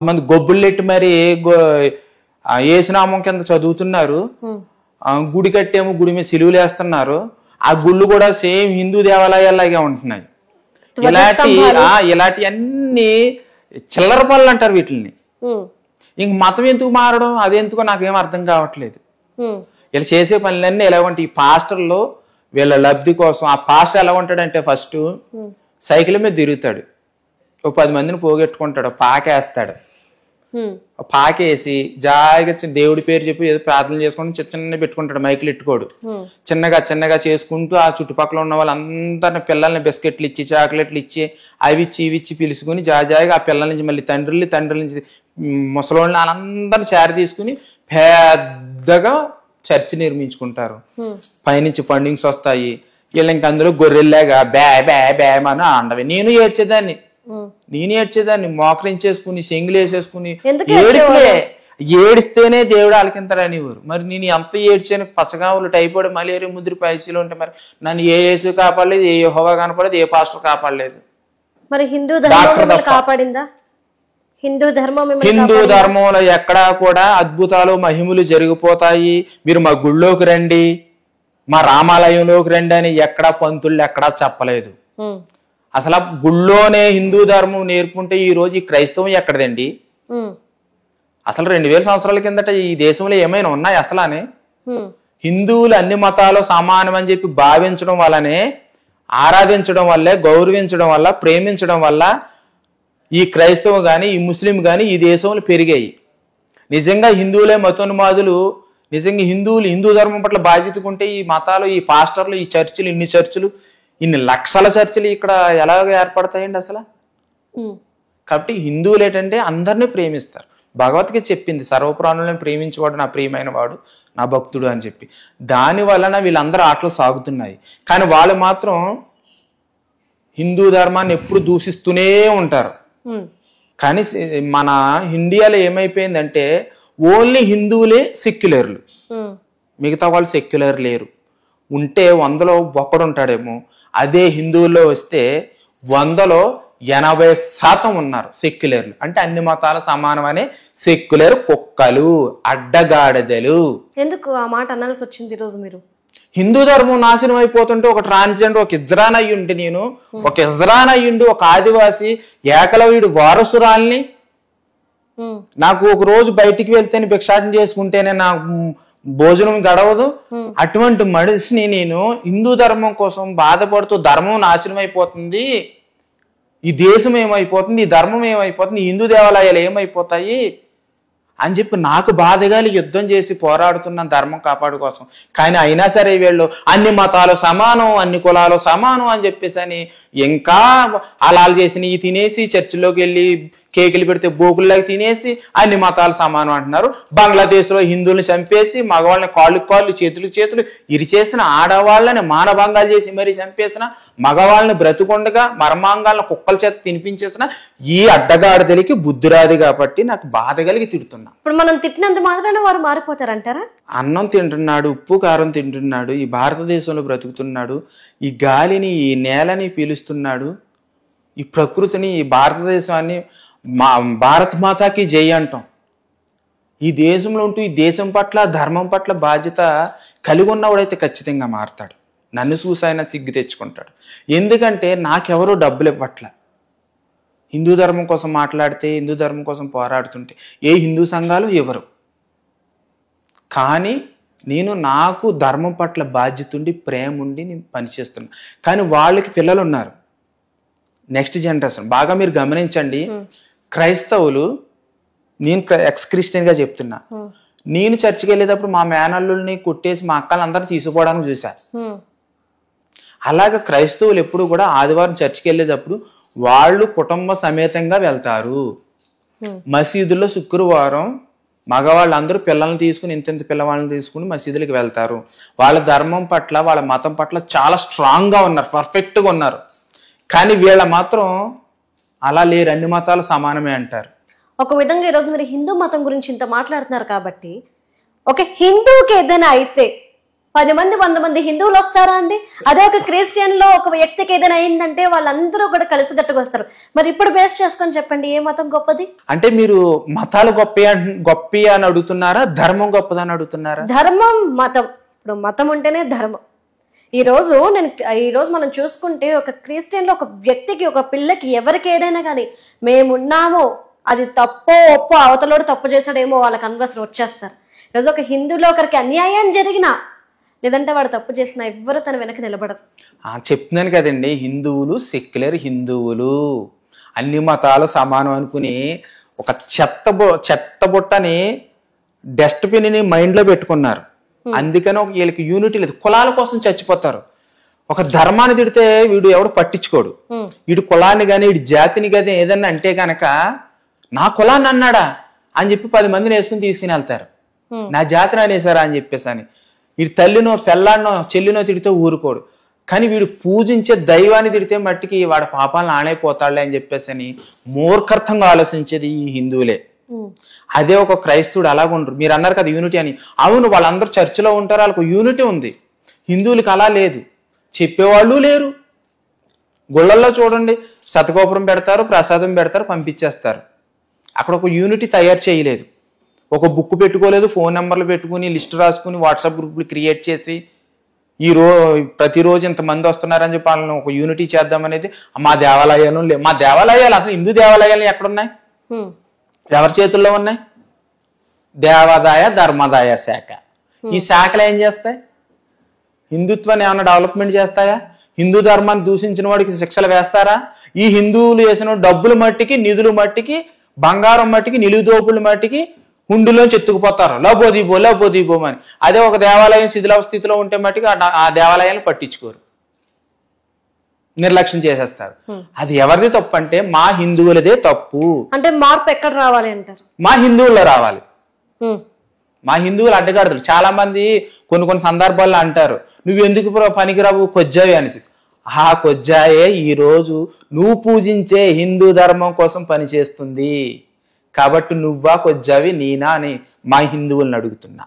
మంది గొబ్బులెట్టి మరి ఏసునామం కింద చదువుతున్నారు. గుడి కట్టేమో గుడి మీద సిలువలు వేస్తున్నారు. ఆ గుళ్ళు కూడా సేమ్ హిందూ దేవాలయాలాగే ఉంటున్నాయి. ఇలాంటి అన్ని చిల్లర పనులు అంటారు వీటిని. ఇంక మతం ఎందుకు మారడం, అదెందుకో నాకేం అర్థం కావట్లేదు. వీళ్ళు చేసే పనులన్నీ ఎలా ఉంటాయి. ఈ పాస్టర్లు వీళ్ళ లబ్ధి కోసం, ఆ పాస్టర్ ఎలా ఉంటాడంటే ఫస్ట్ సైకిల్ మీద తిరుగుతాడు, ఒక 10 మందిని పోగొట్టుకుంటాడు, పాకేస్తాడు. పాకేసి జాయిగా దేవుడి పేరు చెప్పి ఏదో ప్రార్థన చేసుకుంటూ చిన్న పెట్టుకుంటాడు, మైకులు ఎట్టుకోడు. చిన్నగా చిన్నగా చేసుకుంటూ ఆ చుట్టుపక్కల ఉన్న వాళ్ళందరిని పిల్లల్ని బిస్కెట్లు ఇచ్చి చాక్లెట్లు ఇచ్చి అవి ఇచ్చి ఇవి ఇచ్చి పిలుచుకుని జాయిగా ఆ పిల్లల నుంచి మళ్ళీ తండ్రుల నుంచి ముసలోళ్ళని వాళ్ళందరినీ చేర తీసుకుని పెద్దగా చర్చి నిర్మించుకుంటారు. పైనుంచి ఫండింగ్స్ వస్తాయి. వీళ్ళు ఇంక అందులో గొర్రెల్లాగా బ్యా బ్యా బ్యామని అండవి. నేను ఏడ్చేదాన్ని మోకరించేసుకుని సెంగులు వేసేసుకుని ఏడిస్తేనే దేవుడు ఆలకింతారనేవారు. మరి నేను ఎంత ఏడ్చాను, పచ్చగావులు, టైఫాయిడ్, మలేరియా, ముద్ర, పైసలు ఉంటే మరి నన్ను ఏ యేసు కాపాడలేదు, ఏ యెహోవా కనపడలేదు, ఏ పాస్టర్ కాపాడలేదు. మరి హిందూ ధర్మం కాపాడిందా? హిందూ ధర్మంలో ఎక్కడా కూడా అద్భుతాలు మహిమలు జరిగిపోతాయి, మీరు మా గుళ్ళోకి రండి, మా రామాలయంలోకి రండి అని ఎక్కడా పంతుళ్ళు ఎక్కడా చెప్పలేదు. అసలు గుళ్ళోనే హిందూ ధర్మం నేర్పుకుంటే ఈ రోజు ఈ క్రైస్తవం ఎక్కడదండి? అసలు 2000 సంవత్సరాల కిందట ఈ దేశంలో ఏమైనా ఉన్నాయి అసలానే? హిందువులు అన్ని మతాలు సమానం అని చెప్పి భావించడం వల్లనే, ఆరాధించడం వల్లే, గౌరవించడం వల్ల, ప్రేమించడం వల్ల ఈ క్రైస్తవం కానీ ఈ ముస్లిం కానీ ఈ దేశంలో పెరిగాయి. నిజంగా హిందువులే మతోన్మాదులు, నిజంగా హిందూ ధర్మం పట్ల బాధ్యతకుంటే ఈ మతాలు, ఈ పాస్టర్లు, ఈ చర్చిలు, ఇన్ని చర్చిలు, ఇన్ని లక్షల చర్చిలు ఇక్కడ ఎలాగ ఏర్పడతాయండి అసలు? కాబట్టి హిందువులు ఏంటంటే అందరినీ ప్రేమిస్తారు. భగవద్గీత చెప్పింది, సర్వప్రాణులను ప్రేమించేవాడు నా ప్రియమైన వాడు, నా భక్తుడు అని చెప్పి. దాని వలన వీళ్ళందరూ ఆటలు సాగుతున్నాయి. కానీ వాళ్ళు మాత్రం హిందూ ధర్మాన్ని ఎప్పుడు దూషిస్తూనే ఉంటారు. కానీ మన ఇండియాలో ఏమైపోయిందంటే ఓన్లీ హిందువులే సెక్యులర్లు, మిగతా వాళ్ళు సెక్యులర్ లేరు. ఉంటే 100లో ఒకడు ఉంటాడేమో. అదే హిందువుల్లో వస్తే 100లో 80% ఉన్నారు సెక్యులర్లు. అంటే అన్ని మతాలు సమానమనే సెక్యులర్ కుక్కలు, అడ్డగాడిదలు. ఎందుకు ఆ మాట అనాల్సి వచ్చింది ఈరోజు మీరు? హిందూ ధర్మం నాశనం అయిపోతుంటే ఒక ట్రాన్స్జెండర్, ఒక ఇజ్రాన్ అయ్యుండి, నేను ఒక ఇజ్రాన్ అయ్యుండి, ఒక ఆదివాసి ఏకలవ్యుడు వారసురాల్ని, నాకు ఒక రోజు బయటికి వెళ్తేనే భిక్షాటన చేసుకుంటేనే నాకు భోజనం గడవదు. అటువంటి మనిషిని నేను హిందూ ధర్మం కోసం బాధపడుతూ ధర్మం నాశనం అయిపోతుంది, ఈ దేశం ఏమైపోతుంది, ఈ ధర్మం ఏమైపోతుంది, ఈ హిందూ దేవాలయాలు ఏమైపోతాయి అని చెప్పి నాకు బాధగాలి యుద్ధం చేసి పోరాడుతున్న ధర్మం కాపాడు కోసం. కానీ అయినా సరే వీళ్ళు అన్ని మతాలు సమానం, అన్ని కులాలు సమానం అని చెప్పేసి అని ఇంకా అలాలు చేసి తినేసి చర్చిలోకి వెళ్ళి కేకులు పెడితే బోకుల్లాగా తినేసి అన్ని మతాలు సమానం అంటున్నారు. బంగ్లాదేశ్లో హిందువుల్ని చంపేసి మగవాళ్ళని కాళ్ళు చేతులు ఇరిచేసిన, ఆడవాళ్ళని మానభంగాలు చేసి మరీ చంపేసిన, మగవాళ్ళని బ్రతుకుండగా మర్మాంగాలను కుక్కల చేత తినిపించేసిన ఈ అడ్డగాడిదలికి బుద్ధి రాదు కాబట్టి నాకు బాధ కలిగి తిడుతున్నా. ఇప్పుడు మనం తిట్టినంత మాత్రాన వారు మారిపోతారంటారా? అన్నం తింటున్నాడు, ఉప్పు కారం తింటున్నాడు, ఈ భారతదేశంలో బ్రతుకుతున్నాడు, ఈ గాలిని ఈ నేలని పీలుస్తున్నాడు, ఈ ప్రకృతిని, ఈ భారతదేశాన్ని భారత్ మాతాకి జై అంటాం. ఈ దేశంలో ఉంటూ ఈ దేశం పట్ల ధర్మం పట్ల బాధ్యత కలిగి ఉన్నవాడైతే ఖచ్చితంగా మారుతాడు. నన్ను చూసైనా సిగ్గు తెచ్చుకుంటాడు. ఎందుకంటే నాకెవరో డబ్బులు ఇవ్వట్ల. హిందూ ధర్మం కోసం మాట్లాడితే, హిందూ ధర్మం కోసం పోరాడుతుంటే ఏ హిందూ సంఘాలు ఎవరు. కానీ నాకు ధర్మం పట్ల బాధ్యత ఉండి, ప్రేమ ఉండి నేను పనిచేస్తున్నా. కానీ వాళ్ళకి పిల్లలు ఉన్నారు, నెక్స్ట్ జనరేషన్. బాగా మీరు గమనించండి, క్రైస్తవులు, నేను ఎక్స్ క్రిస్టియన్గా చెప్తున్నా, నేను చర్చికి వెళ్ళేటప్పుడు మా మేనల్లుల్ని కొట్టేసి మా అక్కలందరినీ తీసుకుపోవడానికి చూసా. అలాగే క్రైస్తవులు ఎప్పుడు కూడా ఆదివారం చర్చికి వెళ్ళేటప్పుడు వాళ్ళు కుటుంబ సమేతంగా వెళ్తారు. మసీదుల్లో శుక్రవారం మగవాళ్ళందరూ పిల్లల్ని తీసుకుని, ఇంత పిల్లవాళ్ళని తీసుకుని మసీదులకు వెళ్తారు. వాళ్ళ ధర్మం పట్ల, వాళ్ళ మతం పట్ల చాలా స్ట్రాంగ్గా ఉన్నారు, పర్ఫెక్ట్గా ఉన్నారు. కానీ వీళ్ళ మాత్రం అలా లేరు, అన్ని మతాలు సమానమే అంటారు. ఒక విధంగా ఈరోజు మీరు హిందూ మతం గురించి ఇంత మాట్లాడుతున్నారు కాబట్టి, ఒక హిందువుకి ఏదైనా అయితే 10 మంది 100 మంది హిందువులు వస్తారా అండి? అదే ఒక క్రిస్టియన్ లో ఒక వ్యక్తికి ఏదైనా అయిందంటే వాళ్ళందరూ కూడా కలిసికట్టుగా వస్తారు. మరి ఇప్పుడు బేస్ చేసుకొని చెప్పండి, ఏ మతం గొప్పది? అంటే మీరు మతాలు గొప్ప అని అడుగుతున్నారా, ధర్మం గొప్పదని అడుగుతున్నారా? ధర్మం మతం, ఇప్పుడు మతం ఉంటేనే ధర్మం. ఈ రోజు మనం చూసుకుంటే ఒక క్రిస్టియన్ లో ఒక వ్యక్తికి, ఒక పిల్లకి, ఎవరికి ఏదైనా కానీ మేమున్నామో అది తప్పో ఒప్పో, అవతలోడు తప్పు చేశాడేమో వాళ్ళకి అనవసరం వచ్చేస్తారు. ఈరోజు ఒక హిందువులో ఒకరికి అన్యాయం జరిగినా, లేదంటే వాడు తప్పు చేసినా ఎవ్వరు తన వెనక నిలబడరు. చెప్తున్నాను కదండి, హిందువులు సెక్యులర్ హిందువులు, అన్ని మతాలు సమానం అనుకుని ఒక చెత్త బుట్టని డస్ట్బిన్ ని మైండ్ లో పెట్టుకున్నారు. అందుకని వీళ్ళకి యూనిటీ లేదు, కులాల కోసం చచ్చిపోతారు. ఒక ధర్మాన్ని తిడితే వీడు ఎవడు పట్టించుకోడు. వీడు కులాన్ని గాని వీడి జాతిని గాని ఏదన్నా అంటే గనక నా కులాన్ని అన్నాడా అని చెప్పి 10 మందిని వేసుకుని తీసుకుని వెళ్తారు. నా జాతిని అనేసారా అని చెప్పేసి అని. వీడి తల్లినో పెళ్ళాన్నో చెల్లినో తిడితే ఊరుకోడు. కానీ వీడు పూజించే దైవాన్ని తిడితే మట్టికి వాడి పాపాలను ఆనైపోతాడులే అని చెప్పేసి అని మూర్ఖర్థంగా ఆలోచించేది ఈ హిందువులే. అదే ఒక క్రైస్తవుడు అలాగుండ్రు. మీరు అన్నారు కదా యూనిటీ అని, అవును వాళ్ళందరూ చర్చిలో ఉంటారు, వాళ్ళకు యూనిటీ ఉంది. హిందువులకి అలా లేదు, చెప్పేవాళ్ళు లేరు. గుళ్ళల్లో చూడండి, శతగోపురం పెడతారు, ప్రసాదం పెడతారు, పంపించేస్తారు. అక్కడ ఒక యూనిటీ తయారు చేయలేదు, ఒక బుక్ పెట్టుకోలేదు, ఫోన్ నెంబర్లు పెట్టుకుని లిస్ట్ రాసుకుని వాట్సాప్ గ్రూపులు క్రియేట్ చేసి ప్రతిరోజు ఇంతమంది వస్తున్నారని చెప్పి వాళ్ళని ఒక యూనిటీ చేద్దామనేది మా దేవాలయాలు లేవు. మా దేవాలయాలు అసలు హిందూ దేవాలయాలు ఎక్కడున్నాయి? ఎవరి చేతుల్లో ఉన్నాయి? దేవాదాయ ధర్మాదాయ శాఖ. ఈ శాఖలు ఏం చేస్తాయి? హిందుత్వాన్ని ఏమైనా డెవలప్మెంట్ చేస్తాయా? హిందూ ధర్మాన్ని దూషించిన వాడికి శిక్షలు వేస్తారా? ఈ హిందువులు వేసిన డబ్బుల మట్టికి, నిధులు మట్టికి, బంగారం మట్టికి, నిలుదోపుల మట్టికి హుండిలోంచి ఎత్తుకుపోతారు, లబోదీపోమని. అదే ఒక దేవాలయం శిథిలావస్థితిలో ఉంటే మట్టికి ఆ దేవాలయాన్ని పట్టించుకోరు, నిర్లక్ష్యం చేసేస్తారు. అది ఎవరిది తప్పు అంటే మా హిందువులదే తప్పు. అంటే మార్పు ఎక్కడ రావాలి అంటారు? మా హిందువుల్లో రావాలి. మా హిందువులు అడ్డగాడుతారు. చాలా మంది కొన్ని సందర్భాల్లో అంటారు, నువ్వు ఎందుకు పనికిరావు కొజ్జాయి అనేసి. ఆ కొజ్జాయే ఈ రోజు నువ్వు పూజించే హిందూ ధర్మం కోసం పనిచేస్తుంది. కాబట్టి నువ్వా కొజ్జావి నేనా అని మా హిందువులను అడుగుతున్నా.